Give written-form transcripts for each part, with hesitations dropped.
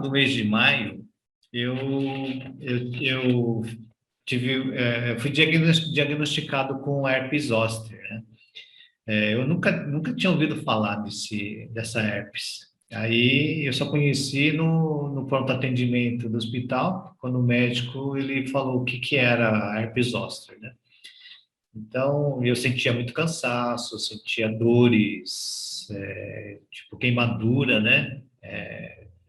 do mês de maio, eu fui diagnosticado com herpes zoster, né? Eu nunca tinha ouvido falar dessa herpes. Aí eu só conheci no pronto atendimento do hospital, quando o médico ele falou o que que era herpes zoster, né? Então eu sentia muito cansaço, sentia dores, tipo queimadura, né?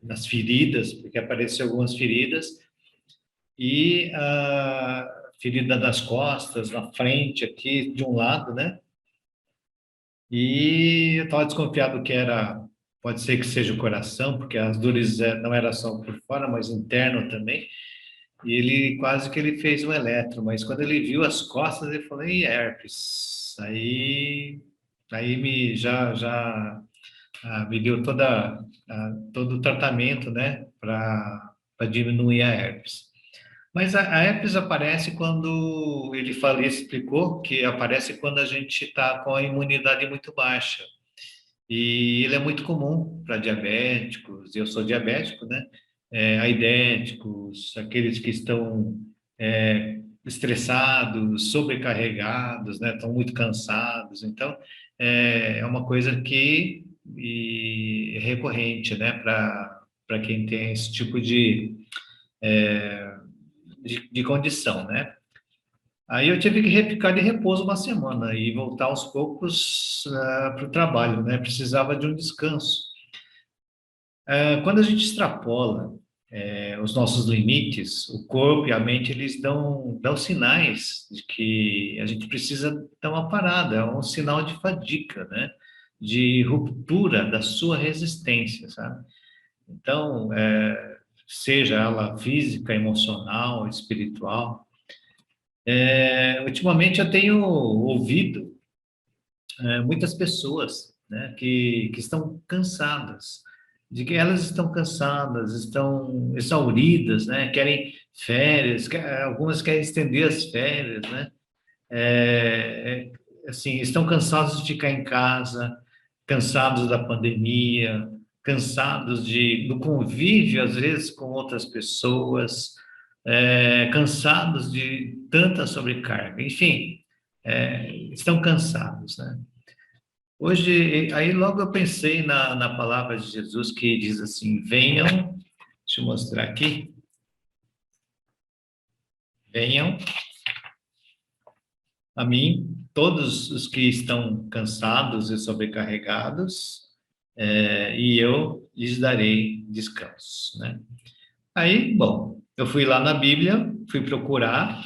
Nas feridas, porque apareceram algumas feridas e a ferida das costas, na frente aqui, de um lado, né? E eu estava desconfiado que pode ser que seja o coração, porque as dores não era só por fora, mas interno também. E ele quase que ele fez um eletro, mas quando ele viu as costas, ele falou, e herpes. Aí me deu todo o tratamento, né, para diminuir a herpes. Mas a herpes aparece quando ele explicou que aparece quando a gente está com a imunidade muito baixa. E ele é muito comum para diabéticos, eu sou diabético, né? Aidéticos, aqueles que estão estressados, sobrecarregados, né? Estão muito cansados. Então, é uma coisa que é recorrente, né? Para quem tem esse tipo de condição, né? Aí eu tive que ficar de repouso uma semana e voltar aos poucos para o trabalho, né? Precisava de um descanso. Quando a gente extrapola os nossos limites, o corpo e a mente, eles dão sinais de que a gente precisa dar uma parada, é um sinal de fadiga, né? De ruptura da sua resistência, sabe? Então, seja ela física, emocional, espiritual. Ultimamente eu tenho ouvido muitas pessoas, né, que estão cansadas, de que elas estão cansadas, estão exauridas, né, querem férias, algumas querem estender as férias, né, assim, estão cansados de ficar em casa, cansados da pandemia, cansados do convívio, às vezes, com outras pessoas, cansados de tanta sobrecarga, enfim, estão cansados, né? Hoje, aí logo eu pensei na palavra de Jesus que diz assim, venham, deixa eu mostrar aqui, venham a mim, todos os que estão cansados e sobrecarregados, e eu lhes darei descanso, né? Aí, bom, eu fui lá na Bíblia, fui procurar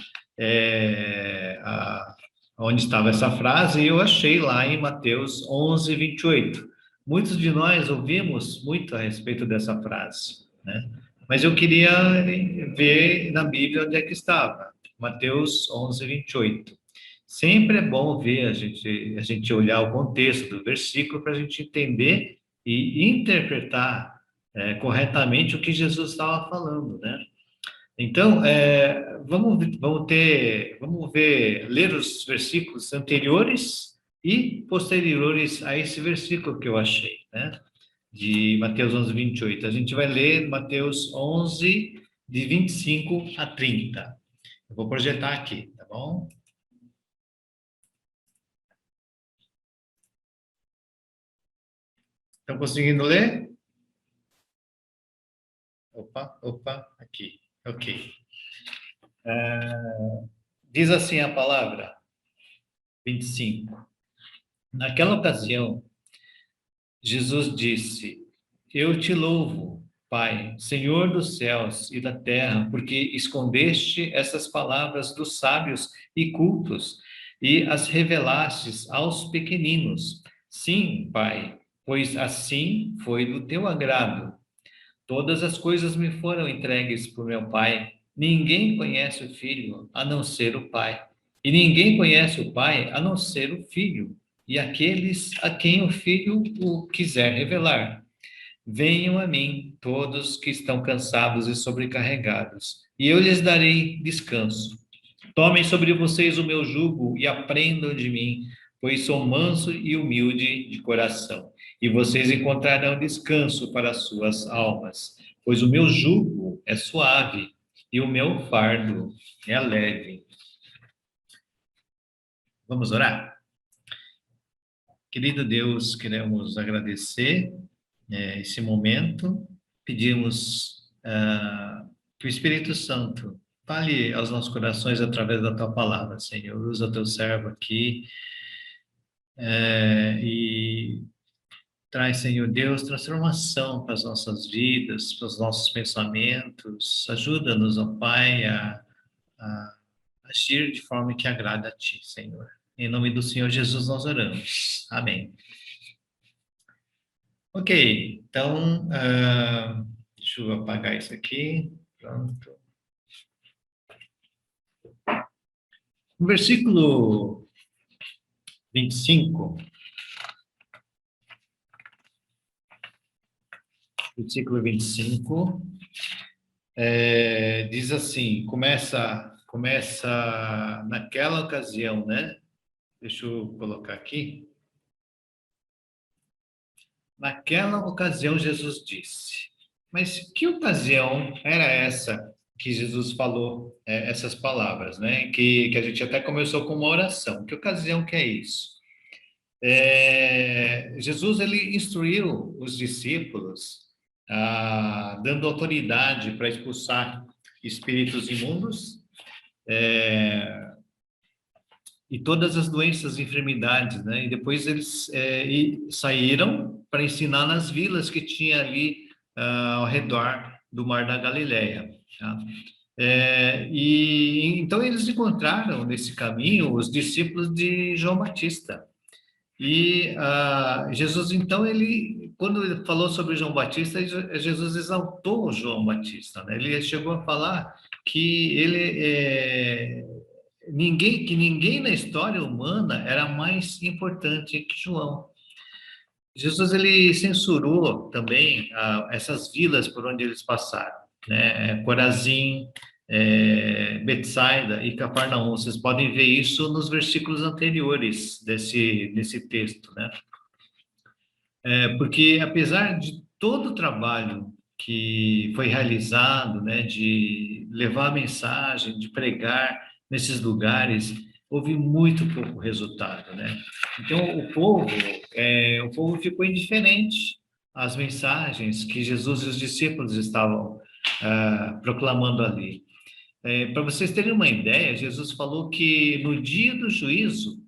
onde estava essa frase e eu achei lá em Mateus 11:28. Muitos de nós ouvimos muito a respeito dessa frase, né? Mas eu queria ver na Bíblia onde é que estava. Mateus 11:28. Sempre é bom ver a gente olhar o contexto do versículo para a gente entender e interpretar corretamente o que Jesus estava falando, né? Então, vamos ler os versículos anteriores e posteriores a esse versículo que eu achei, né? De Mateus 11:28. A gente vai ler Mateus 11, de 25 a 30. Eu vou projetar aqui, tá bom? Estão conseguindo ler? Opa, aqui. Ok. Diz assim a palavra, 25. Naquela ocasião, Jesus disse, eu te louvo, Pai, Senhor dos céus e da terra, porque escondeste essas palavras dos sábios e cultos e as revelastes aos pequeninos. Sim, Pai, pois assim foi do teu agrado. Todas as coisas me foram entregues por meu Pai. Ninguém conhece o Filho a não ser o Pai. E ninguém conhece o Pai a não ser o Filho, e aqueles a quem o Filho o quiser revelar. Venham a mim, todos que estão cansados e sobrecarregados, e eu lhes darei descanso. Tomem sobre vocês o meu jugo e aprendam de mim, pois sou manso e humilde de coração, e vocês encontrarão descanso para as suas almas, pois o meu jugo é suave e o meu fardo é leve. Vamos orar? Querido Deus, queremos agradecer esse momento, pedimos que o Espírito Santo fale aos nossos corações através da tua palavra, Senhor. Usa teu servo aqui e traz, Senhor Deus, transformação para as nossas vidas, para os nossos pensamentos. Ajuda-nos, ó Pai, a agir de forma que agrada a Ti, Senhor. Em nome do Senhor Jesus nós oramos. Amém. Ok, então, deixa eu apagar isso aqui. Pronto. No versículo 25, versículo 25, diz assim, começa naquela ocasião, né? Deixa eu colocar aqui. Naquela ocasião, Jesus disse. Mas que ocasião era essa que Jesus falou essas palavras, né? Que a gente até começou com uma oração. Que ocasião que é isso? Jesus, ele instruiu os discípulos, dando autoridade para expulsar espíritos imundos, e todas as doenças e enfermidades, né? E depois eles saíram para ensinar nas vilas que tinha ali ao redor do Mar da Galileia. Tá? E então eles encontraram nesse caminho os discípulos de João Batista. E Jesus, então, quando ele falou sobre João Batista, Jesus exaltou João Batista, né? Ele chegou a falar que ninguém na história humana era mais importante que João. Jesus, ele censurou também essas vilas por onde eles passaram, né? Corazim, Betsaida e Cafarnaum. Vocês podem ver isso nos versículos anteriores desse texto, né? Porque apesar de todo o trabalho que foi realizado, né, de levar a mensagem, de pregar nesses lugares, houve muito pouco resultado, né? Então o povo ficou indiferente às mensagens que Jesus e os discípulos estavam proclamando ali. Para vocês terem uma ideia, Jesus falou que no dia do juízo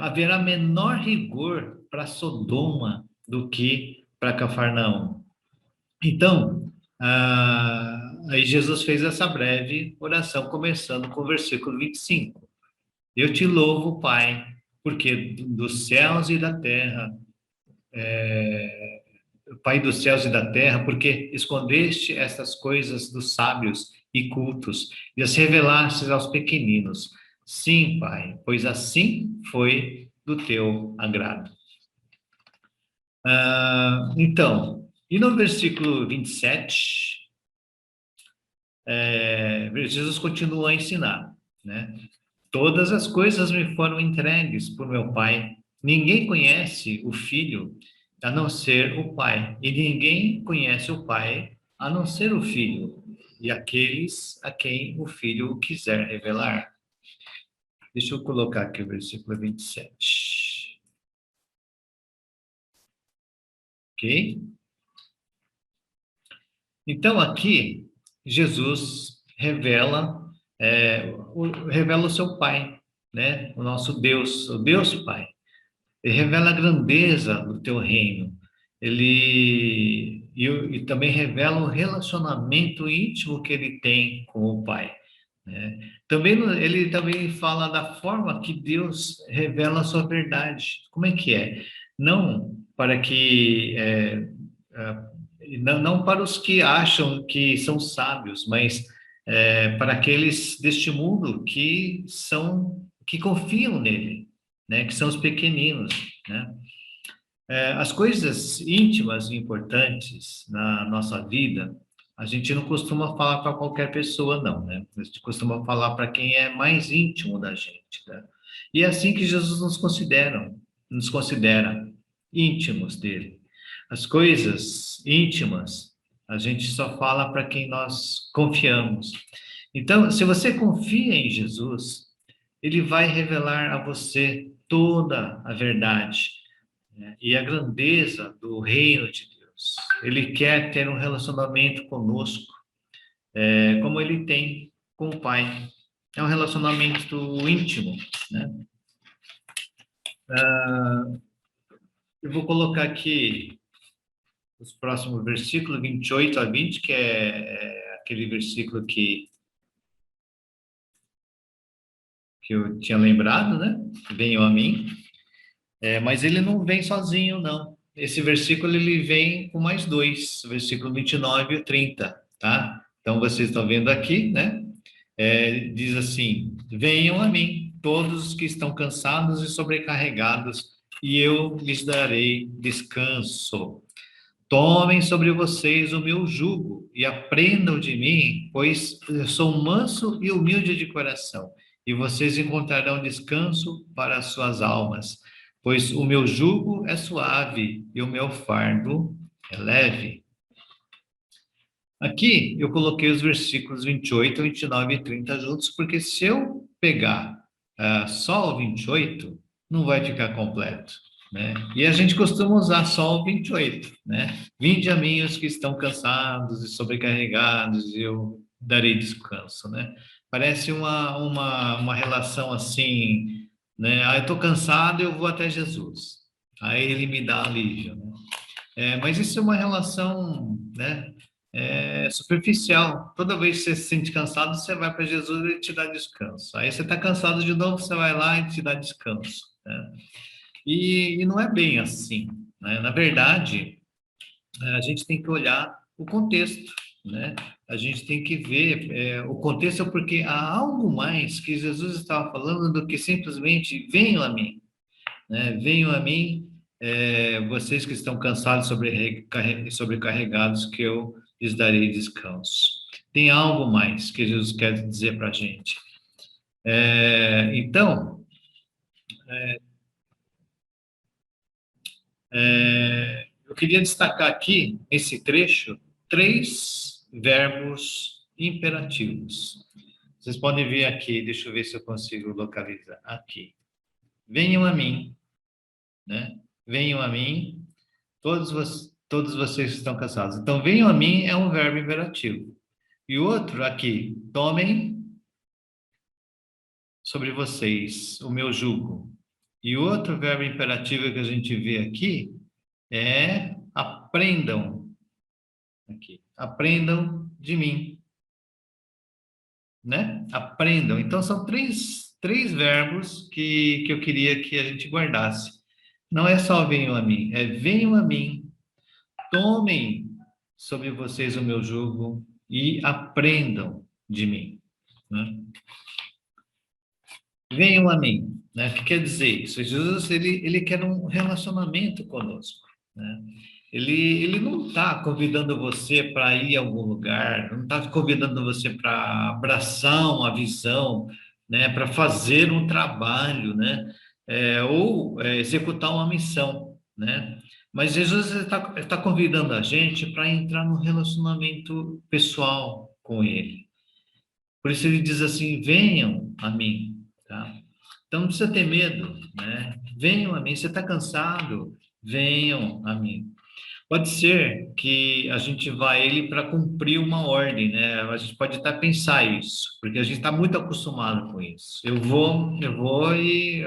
haverá menor rigor para Sodoma do que para Cafarnaum. Então, aí Jesus fez essa breve oração, começando com o versículo 25. Eu te louvo, Pai, porque dos céus e da terra, Pai dos céus e da terra, porque escondeste estas coisas dos sábios e cultos e as revelaste aos pequeninos. Sim, Pai, pois assim foi do teu agrado. Então, e no versículo 27, Jesus continua a ensinar, né? Todas as coisas me foram entregues por meu Pai. Ninguém conhece o Filho a não ser o Pai, e ninguém conhece o Pai a não ser o Filho, e aqueles a quem o Filho quiser revelar. Deixa eu colocar aqui o versículo 27. Ok? Então, aqui, Jesus revela o seu Pai, né? O nosso Deus, o Deus Pai. Ele revela a grandeza do teu reino. E também revela o relacionamento íntimo que ele tem com o Pai, né? Ele também fala da forma que Deus revela a sua verdade. Como é que é? Não para que não para os que acham que são sábios, mas para aqueles deste mundo que confiam nele, né? Que são os pequeninos, né? As coisas íntimas e importantes na nossa vida, a gente não costuma falar para qualquer pessoa, não, né? A gente costuma falar para quem é mais íntimo da gente, né? E é assim que Jesus nos considera íntimos dele. As coisas íntimas A gente só fala para quem nós confiamos. Então, se você confia em Jesus, ele vai revelar a você toda a verdade, né? E a grandeza do reino de Deus. Ele quer ter um relacionamento conosco, como ele tem com o Pai. É um relacionamento íntimo, né? Eu vou colocar aqui os próximos versículos, 28 a 20, que é aquele versículo que eu tinha lembrado, né? Venham a mim. Mas ele não vem sozinho, não. Esse versículo ele vem com mais dois, versículo 29 e o 30, tá? Então vocês estão vendo aqui, né? Diz assim: venham a mim, todos os que estão cansados e sobrecarregados, e eu lhes darei descanso. Tomem sobre vocês o meu jugo e aprendam de mim, pois eu sou manso e humilde de coração, e vocês encontrarão descanso para as suas almas, pois o meu jugo é suave e o meu fardo é leve. Aqui eu coloquei os versículos 28, 29 e 30 juntos, porque se eu pegar só o 28, não vai ficar completo, né? E a gente costuma usar só o 28, né? Vinde a mim os que estão cansados e sobrecarregados, e eu darei descanso, né? Parece uma relação assim, né? Ah, eu estou cansado, eu vou até Jesus. Aí ele me dá alívio, né? Mas isso é uma relação, né? Superficial. Toda vez que você se sente cansado, você vai para Jesus e ele te dá descanso. Aí você está cansado de novo, você vai lá e te dá descanso, né? E não é bem assim, né? Na verdade, a gente tem que olhar o contexto, né? A gente tem que ver o contexto, porque há algo mais que Jesus estava falando do que simplesmente venham a mim, né? Venham a mim, vocês que estão cansados e sobrecarregados, que eu lhes darei descanso. Tem algo mais que Jesus quer dizer para a gente. Então, eu queria destacar aqui, nesse trecho, três verbos imperativos. Vocês podem ver aqui, deixa eu ver se eu consigo localizar aqui. Venham a mim, né? Venham a mim, todos vocês que estão cansados. Então, venham a mim é um verbo imperativo. E outro aqui, tomem sobre vocês o meu jugo. E outro verbo imperativo que a gente vê aqui é aprendam. Aqui, aprendam de mim, né? Aprendam. Então, são três verbos que eu queria que a gente guardasse. Não é só venham a mim, é venham a mim, tomem sobre vocês o meu jugo e aprendam de mim, né? Venham a mim, né? O que quer dizer isso? Jesus, ele quer um relacionamento conosco, né? Ele não está convidando você para ir a algum lugar, não está convidando você para abraçar uma visão, né? Para fazer um trabalho, né? Ou executar uma missão, né? Mas Jesus está convidando a gente para entrar num relacionamento pessoal com Ele. Por isso ele diz assim: venham a mim, tá? Então não precisa ter medo, né? Venham a mim. Você está cansado? Venham a mim. Pode ser que a gente vá a ele para cumprir uma ordem, né? A gente pode até pensar isso, porque a gente está muito acostumado com isso. Eu vou e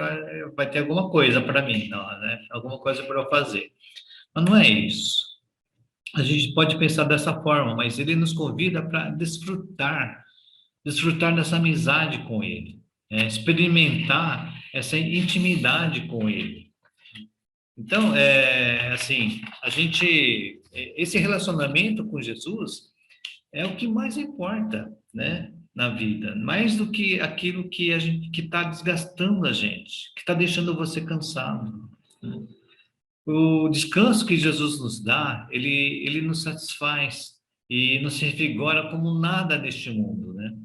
vai ter alguma coisa para mim, não, né? Alguma coisa para eu fazer. Mas não é isso. A gente pode pensar dessa forma, mas ele nos convida para desfrutar dessa amizade com ele, experimentar essa intimidade com ele. Então, assim, esse relacionamento com Jesus é o que mais importa, né, na vida, mais do que aquilo que a gente que está desgastando a gente, que está deixando você cansado, né? O descanso que Jesus nos dá, ele nos satisfaz e nos revigora como nada neste mundo, né?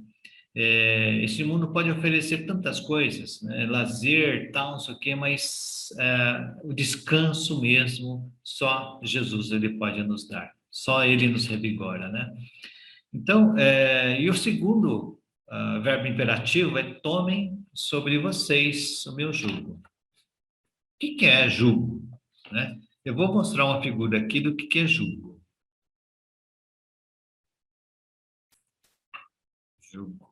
Esse mundo pode oferecer tantas coisas, né? Lazer, tal, não sei o quê, mas o descanso mesmo, só Jesus ele pode nos dar. Só ele nos revigora, né? Então, e o segundo verbo imperativo é tomem sobre vocês o meu jugo. O que é jugo, né? Eu vou mostrar uma figura aqui do que é jugo. Jugo.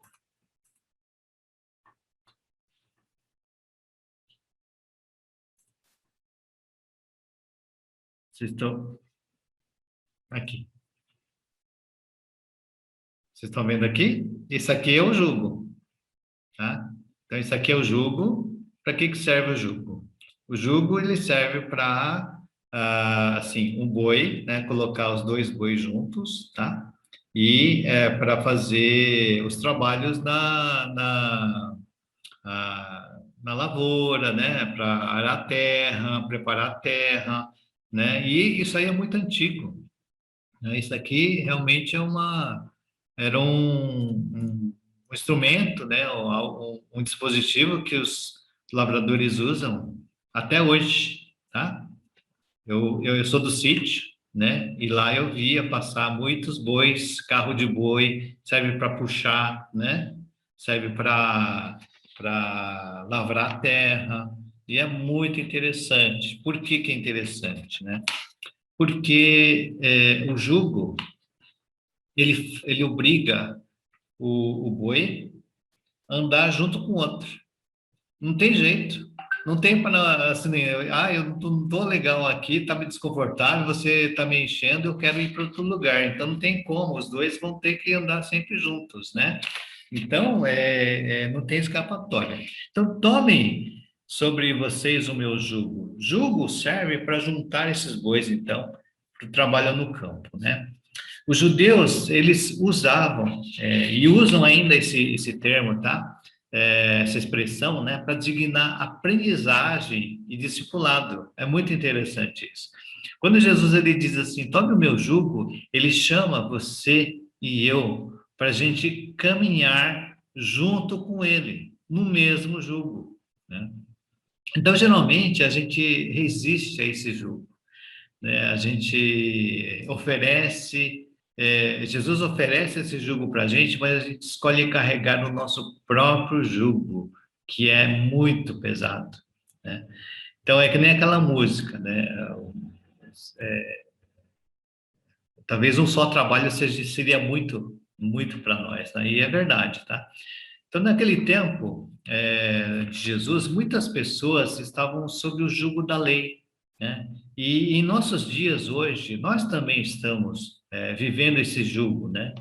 Vocês estão aqui. Vocês estão vendo aqui? Isso aqui é o jugo, tá? Então, isso aqui é o jugo. Para que serve o jugo? O jugo, ele serve para, assim, um boi, né? Colocar os dois bois juntos, tá? E para fazer os trabalhos na lavoura, né? Para arar a terra, preparar a terra, né? E isso aí é muito antigo, né? Isso aqui realmente era um instrumento, né? Um dispositivo que os lavradores usam até hoje, tá? Eu sou do sítio, né? E lá eu via passar muitos bois, carro de boi, serve para puxar, né? Serve para lavrar a terra. E é muito interessante. Por que que é interessante, né? Porque o jugo, ele obriga o boi a andar junto com o outro. Não tem jeito. Não tem para assim, eu não tô legal aqui, tá me desconfortável, você tá me enchendo, eu quero ir para outro lugar. Então não tem como, os dois vão ter que andar sempre juntos, né? Então não tem escapatória. Então tomem sobre vocês o meu jugo. Jugo serve para juntar esses bois, então, para o trabalho no campo, né? Os judeus, eles usavam, e usam ainda esse termo, tá? Essa expressão, né? Para designar aprendizagem e discipulado. É muito interessante isso. Quando Jesus ele diz assim, tome o meu jugo, ele chama você e eu para a gente caminhar junto com ele, no mesmo jugo, né? Então, geralmente, a gente resiste a esse jugo, né? A gente oferece, Jesus oferece esse jugo para a gente, mas a gente escolhe carregar o nosso próprio jugo, que é muito pesado, né? Então é que nem aquela música, né? Talvez um só trabalho seria muito para nós, né? E é verdade, tá? Então, naquele tempo de Jesus, muitas pessoas estavam sob o jugo da lei, né? E em nossos dias hoje, nós também estamos vivendo esse jugo, né?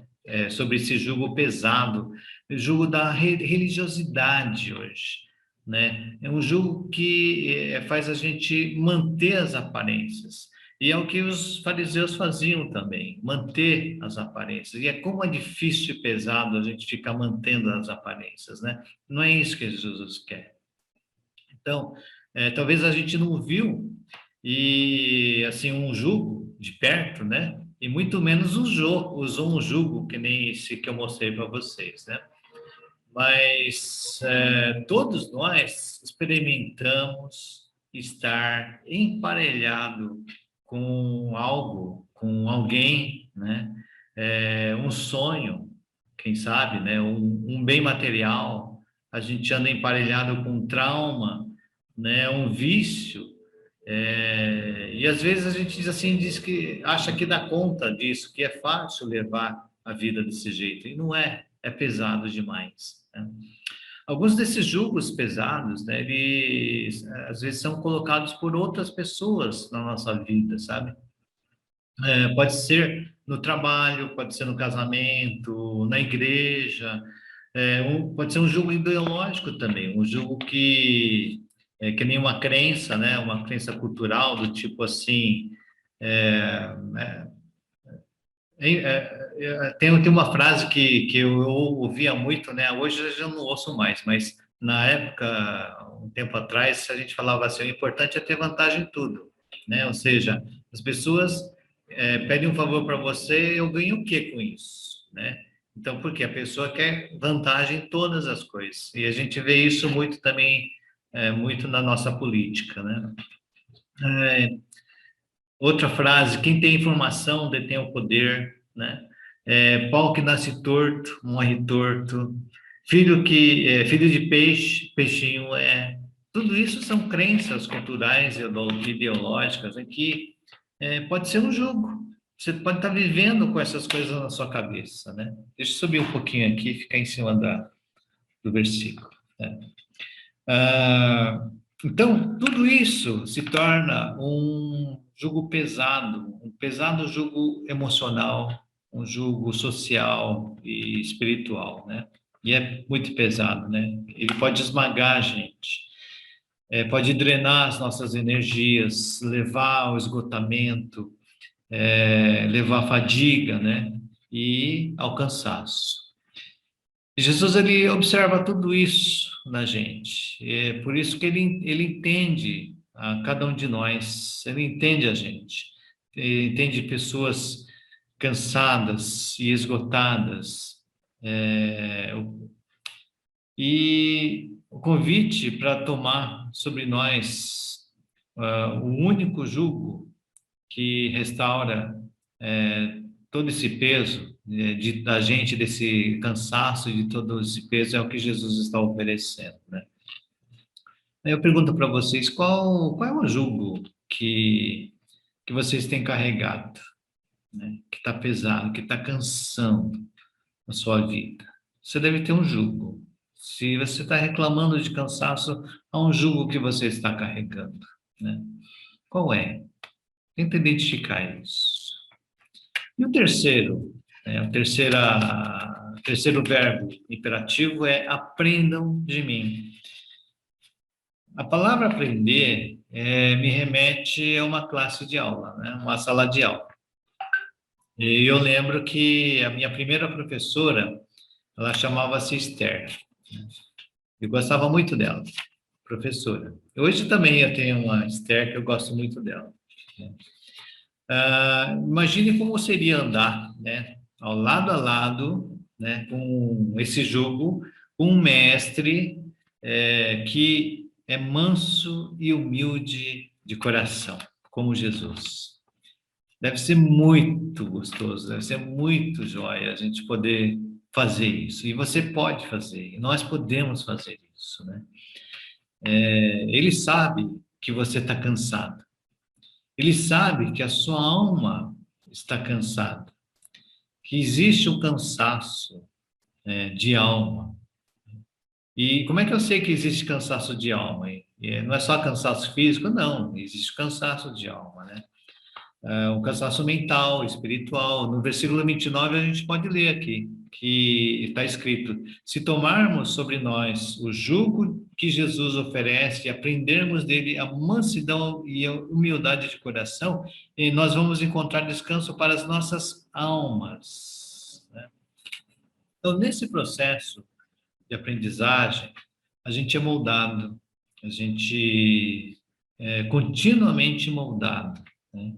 Sobre esse jugo pesado, o jugo da religiosidade hoje, né? É um jugo que faz a gente manter as aparências. E é o que os fariseus faziam também, manter as aparências. E é como é difícil e pesado a gente ficar mantendo as aparências, né? Não é isso que Jesus quer. Então, talvez a gente não viu e assim um jugo de perto, né? E muito menos usou um jugo que nem esse que eu mostrei para vocês, né? Mas todos nós experimentamos estar emparelhado com algo, com alguém, né? Um sonho, quem sabe, né? Um bem material. A gente anda emparelhado com um trauma, né? Um vício. E às vezes a gente diz assim, diz que acha que dá conta disso, que é fácil levar a vida desse jeito. E não é, é pesado demais, né? Alguns desses julgos pesados, né, eles às vezes são colocados por outras pessoas na nossa vida, sabe? Pode ser no trabalho, pode ser no casamento, na igreja, pode ser um julgo ideológico também, um julgo que é que nem uma crença, né, uma crença cultural do tipo assim, é, tem uma frase que eu ouvia muito, né? Hoje eu já não ouço mais, mas na época, um tempo atrás, a gente falava assim, o importante é ter vantagem em tudo, né? Ou seja, as pessoas pedem um favor para você, eu ganho o quê com isso, né? Então, porque a pessoa quer vantagem em todas as coisas. E a gente vê isso muito também, muito na nossa política, né? É, Outra frase: quem tem informação detém o poder, né? Pau que nasce torto, morre torto. Filho de peixe, peixinho é. Tudo isso são crenças culturais e ideológicas em que pode ser um jugo. Você pode estar vivendo com essas coisas na sua cabeça, né? Deixa eu subir um pouquinho aqui e ficar em cima do versículo, né? Então, tudo isso se torna um jugo pesado, um pesado jugo emocional, um jugo social e espiritual, né? E é muito pesado, né? Ele pode esmagar a gente, pode drenar as nossas energias, levar ao esgotamento, levar à fadiga, né? E ao cansaço. Jesus, ele observa tudo isso na gente. É por isso que ele entende a cada um de nós, ele entende a gente. Ele entende pessoas cansadas e esgotadas. E o convite para tomar sobre nós o único jugo que restaura todo esse peso da gente, desse cansaço, de todo esse peso, é o que Jesus está oferecendo, né? Aí eu pergunto para vocês, qual é o jugo que vocês têm carregado, né? Que está pesado, que está cansando a sua vida? Você deve ter um jugo. Se você está reclamando de cansaço, há um jugo que você está carregando, né? Qual é? Tenta identificar isso. E o terceiro, o terceiro verbo imperativo é aprendam de mim. A palavra aprender me remete a uma classe de aula, né? Uma sala de aula. E eu lembro que a minha primeira professora, ela chamava-se Esther. Eu gostava muito dela, professora. Hoje também eu tenho uma Esther que eu gosto muito dela. Imagine como seria andar, né, ao lado a lado, né, com esse jugo, um mestre que é manso e humilde de coração, como Jesus. Deve ser muito gostoso, deve ser muito jóia a gente poder fazer isso. E você pode fazer, e nós podemos fazer isso, né? Ele sabe que você está cansado. Ele sabe que a sua alma está cansada, que existe um cansaço, de alma. E como é que eu sei que existe cansaço de alma? Não é só cansaço físico, não, existe cansaço de alma, né? Um cansaço mental, espiritual. No versículo 29 a gente pode ler aqui, que está escrito: se tomarmos sobre nós o jugo que Jesus oferece e aprendermos dele a mansidão e a humildade de coração, e nós vamos encontrar descanso para as nossas almas, né? Então, nesse processo de aprendizagem, a gente é moldado, a gente é continuamente moldado, né?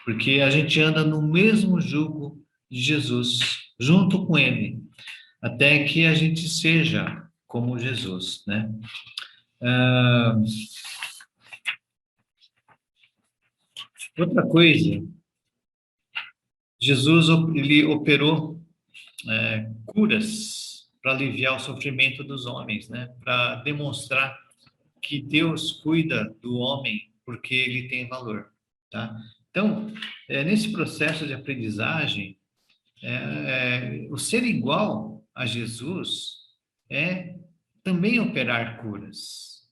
Porque a gente anda no mesmo jugo de Jesus, junto com ele, até que a gente seja como Jesus, né? Outra coisa, Jesus, ele operou curas para aliviar o sofrimento dos homens, né? Para demonstrar que Deus cuida do homem porque ele tem valor, tá? Então, nesse processo de aprendizagem, o ser igual a Jesus é também operar curas,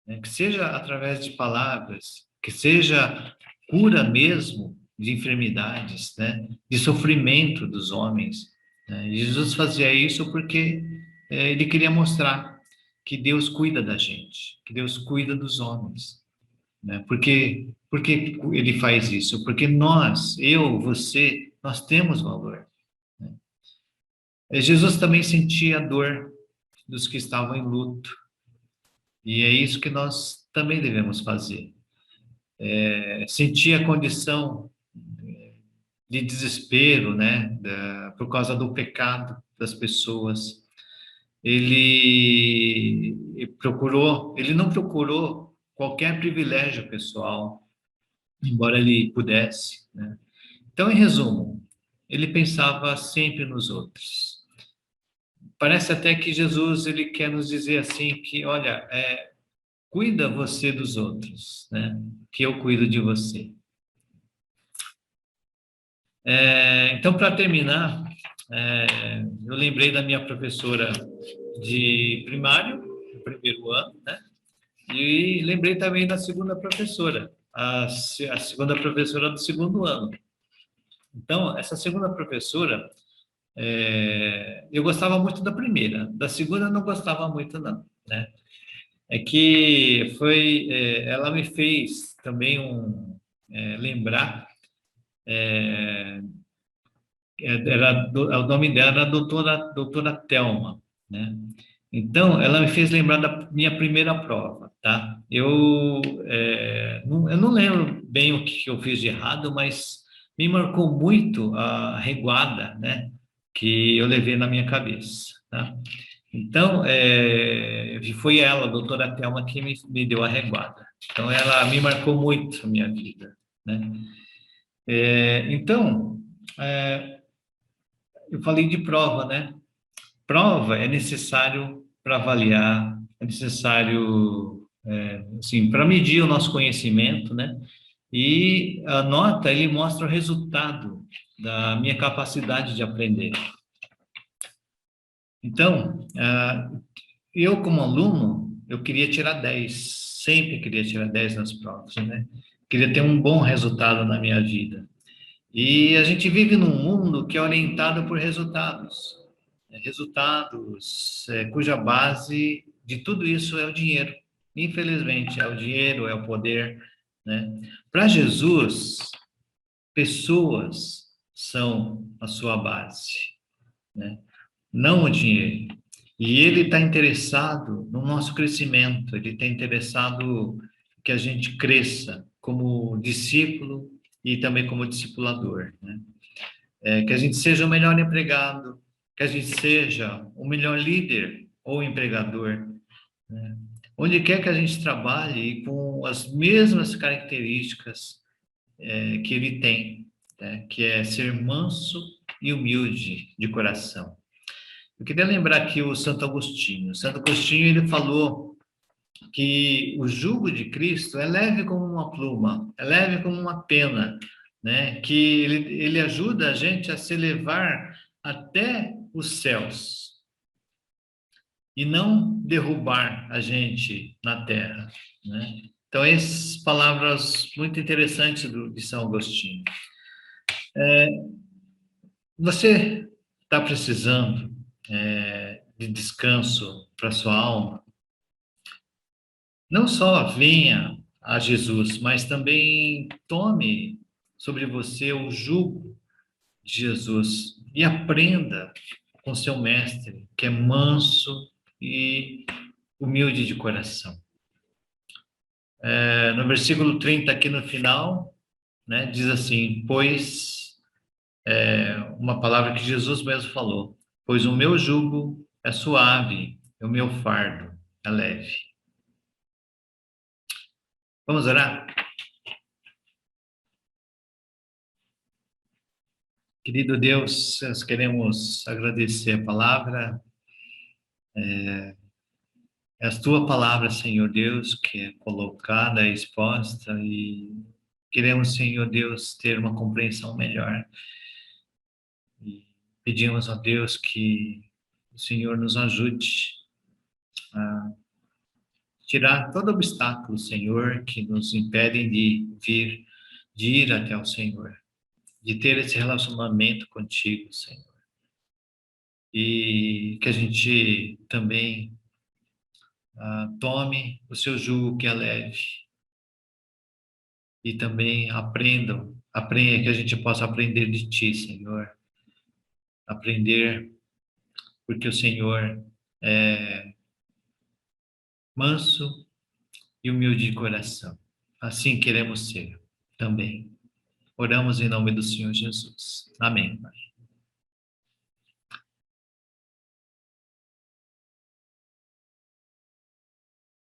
né? Que seja através de palavras, que seja cura mesmo de enfermidades, né? De sofrimento dos homens, né? E Jesus fazia isso porque ele queria mostrar que Deus cuida da gente, que Deus cuida dos homens, né? Porque ele faz isso? Porque nós, eu, você, nós temos valor, né? Jesus também sentia a dor dos que estavam em luto, e é isso que nós também devemos fazer. Sentir a condição de desespero, né, por causa do pecado das pessoas. Ele não procurou qualquer privilégio pessoal, embora ele pudesse, né? Então, em resumo, ele pensava sempre nos outros. Parece até que Jesus ele quer nos dizer assim que, olha, cuida você dos outros, né? Que eu cuido de você. Então, para terminar, eu lembrei da minha professora de primário, no primeiro ano, né? E lembrei também da segunda professora, a segunda professora do segundo ano. Então, essa segunda professora, eu gostava muito da primeira, da segunda eu não gostava muito, não, né? É que ela me fez também lembrar, o nome dela era doutora Thelma, né? Então, ela me fez lembrar da minha primeira prova, tá? Eu não lembro bem o que eu fiz de errado, mas me marcou muito a reguada, né? Que eu levei na minha cabeça, tá? Então, foi ela, a doutora Thelma, que me deu a reguada. Então, ela me marcou muito a minha vida, né? Então, eu falei de prova, né? Prova é necessário para avaliar, é necessário, assim, para medir o nosso conhecimento, né? E a nota, ele mostra o resultado da minha capacidade de aprender. Então, eu como aluno, eu queria tirar 10, sempre queria tirar 10 nas provas, né? Queria ter um bom resultado na minha vida. E a gente vive num mundo que é orientado por resultados. Resultados cuja base de tudo isso é o dinheiro. Infelizmente, é o dinheiro, é o poder, né? Para Jesus, pessoas são a sua base, né? Não o dinheiro. E ele está interessado no nosso crescimento, ele está interessado que a gente cresça como discípulo e também como discipulador, né? Que a gente seja o melhor empregado, que a gente seja o melhor líder ou empregador, né? Onde quer que a gente trabalhe com as mesmas características que ele tem, né? Que é ser manso e humilde de coração. Eu queria lembrar aqui o Santo Agostinho. Santo Agostinho, ele falou que o jugo de Cristo é leve como uma pluma, é leve como uma pena, né? Que ele ajuda a gente a se elevar até os céus e não derrubar a gente na terra, né? Então, essas palavras muito interessantes de São Agostinho. Você está precisando de descanso para sua alma? Não só venha a Jesus, mas também tome sobre você o jugo de Jesus e aprenda com seu mestre, que é manso e humilde de coração. No versículo 30 aqui no final, né, diz assim, pois, uma palavra que Jesus mesmo falou, pois o meu jugo é suave, e o meu fardo é leve. Vamos orar? Querido Deus, nós queremos agradecer a palavra, é a tua palavra, Senhor Deus, que é colocada, exposta, e queremos, Senhor Deus, ter uma compreensão melhor. E pedimos a Deus que o Senhor nos ajude a tirar todo obstáculo, Senhor, que nos impedem de ir até o Senhor, de ter esse relacionamento contigo, Senhor. E que a gente também tome o seu jugo que é leve e também aprenda que a gente possa aprender de ti, Senhor. Aprender porque o Senhor é manso e humilde de coração. Assim queremos ser também. Oramos em nome do Senhor Jesus. Amém, Pai.